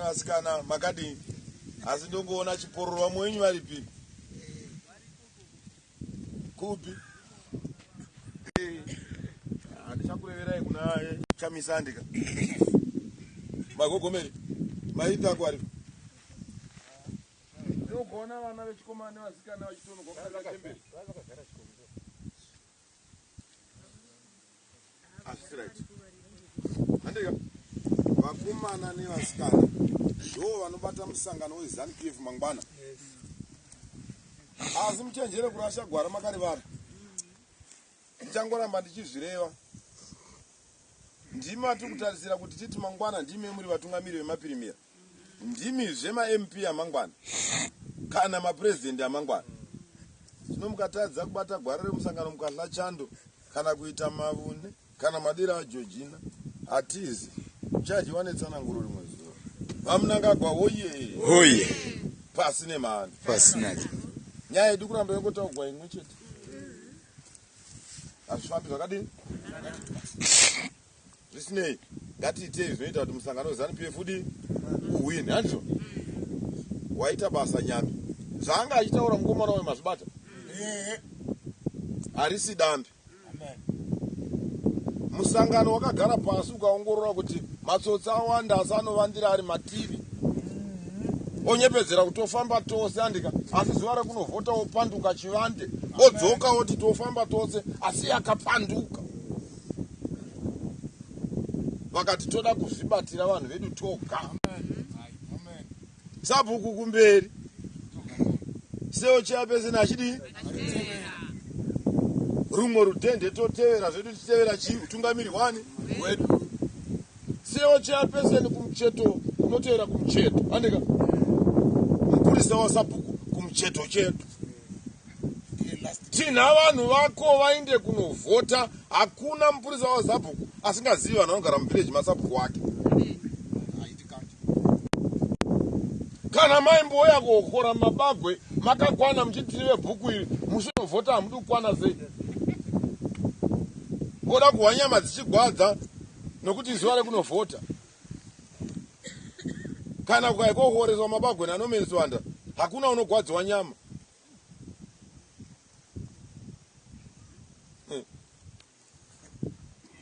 Asikana makadi asindongoona chipororwa mwenyu varipi kupi ndichakureverai kuna chamisandika magogomeri maita kwari ndogona vana vechikomana vasikana vachitonogwa kutemberi asiraight andika vakomana nevasikana ndo vanobata musangano wezanu PF mangwana asi muchenjere kurasha gwara makarivara ndichangoramba ndichizvireva ndimi vatiri kutarisira kuti titi mangwana ndimi muri vatungamiri vemapirimira ndimi zvema-MP amangwana kana mapurezidendi amangwana zvino mukatadza kubata gwara remusangano mukahla chando kana kuita mavune kana madira aJorgina hatizi muchadyiwa netsananguro rimwe zuva vamunangagwa oye pasine mhando pasinaki nyaya yedu kuramba yongotaugwa imwe chete hazvifambi zvakadini zvisinei ngatiitei zvinoita kuti musangano wezanu PF udi uwini handizvo waita basa nyami zvaanga achitaura mukomana wawe mazvibata harisi dambi musangano wakagara pasi ukaongorora kuti matsotsi awanda asi anovandira ari mativi onyepedzera kuti tofamba tose andika asi zuva rekunovhota wopanduka chivande odzoka oti tofamba tose asi yakapanduka vakati toda kuzvibatira vanhu vedu toga sabhuku kumberi seo cheyapeseni achidii rumwe rudhende totevera zvedu tichitevera chii utungamiri hwani hwedu seo cheyapeseni kumucheto unotevera kumucheto andika mupurisa wasabhuku kumucheto chetu tina vanhu vako vainde kunovhota hakuna mupurisa wazabhuku asingazivi vanhu vanogara muvhileji masabhuku wake kana maimboya kuokora mabagwe makakwana muchiti vebhuku iri musinovhota hamudi kukwana sei ngoda kuhwa nyama dzichigwadza nokuti zuva rekunovhota kana kukaikokoreswa mabagwe nanomeniswanda hakuna unogwadziwa nyama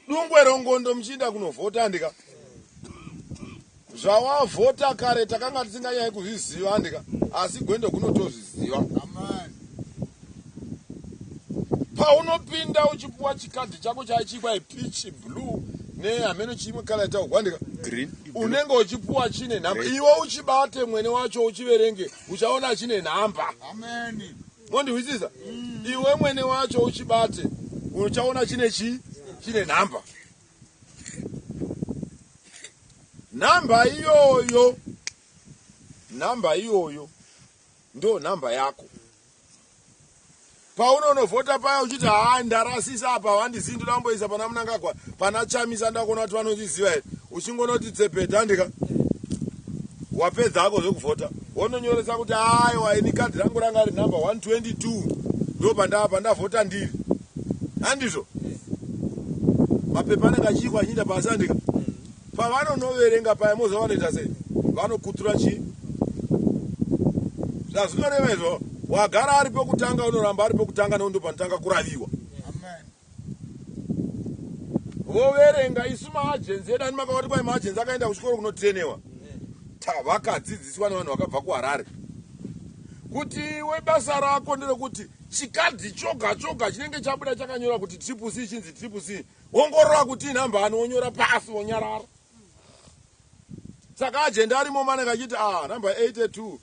dungwe rongondo muchiinda kunovhota andika zvawavhota kare takanga tisinganyai kuzviziva andika asi gwendo kunotozviziva paunopinda uchipuwa chikadhi chako chaichikwa peach blue nehameno chimwe kala itaugwa andika unenge uchipuwa chine nhamba iwe uchibate mwene wacho uchiverenge uchaona chine nhamba mondihwisisa iwe mwene wacho uchibate uchaona chine nhamba nhamba iyoyo ndo nhamba yako paunonovhota paya uchiti ndarasisa apa handizii ndoda kumboisa pana munangagwa pana chamisa ndakuona kuti vanochiziva here uchingonoti tsepeta andika wapedza ako zvekuvhota wononyoresa kuti aiwa ini kadhi rangu ranga ri nhamba 122 ndo pandavhota ndiri handizvo mapepa anenge achiikwa achiinda pasi andika pavanonoverenga paya moza vanoita sei vanokutura chii zvazvinoreva izvo wagara ari pekutanga unoramba ari pekutanga neundo panotanga kuraviwa voverenga isu maajenzi edu ani makavati kwai maajenzi akaenda kuchikoro kunotrenewa vakadzidziswa nevanhu vakabva kuharare kuti webasa rako nderekuti chikadhi choga choga chinenge chabuda chakanyora kuti triple C chinzi triple C ongorora kuti inhambani wonyora pasi wonyarara saka ajenda arimo manenge achiti namba 82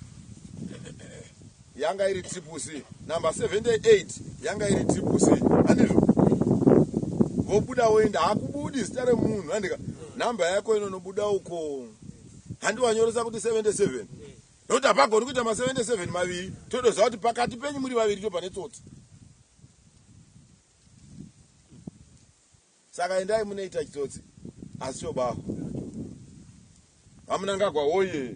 yanga iri triple C namba 78 yanga iri triple C handizvo vobuda woenda hakubudi zita remunhu handika namba yako inonobuda uko handiwanyoresa kuti 77 nokuti hapagoni kuita ma77 maviri todoziva kuti pakati penyu muri vaviri topane tsotsi saka endai munoita chitsotsi asi chobaho vamunangagwa oye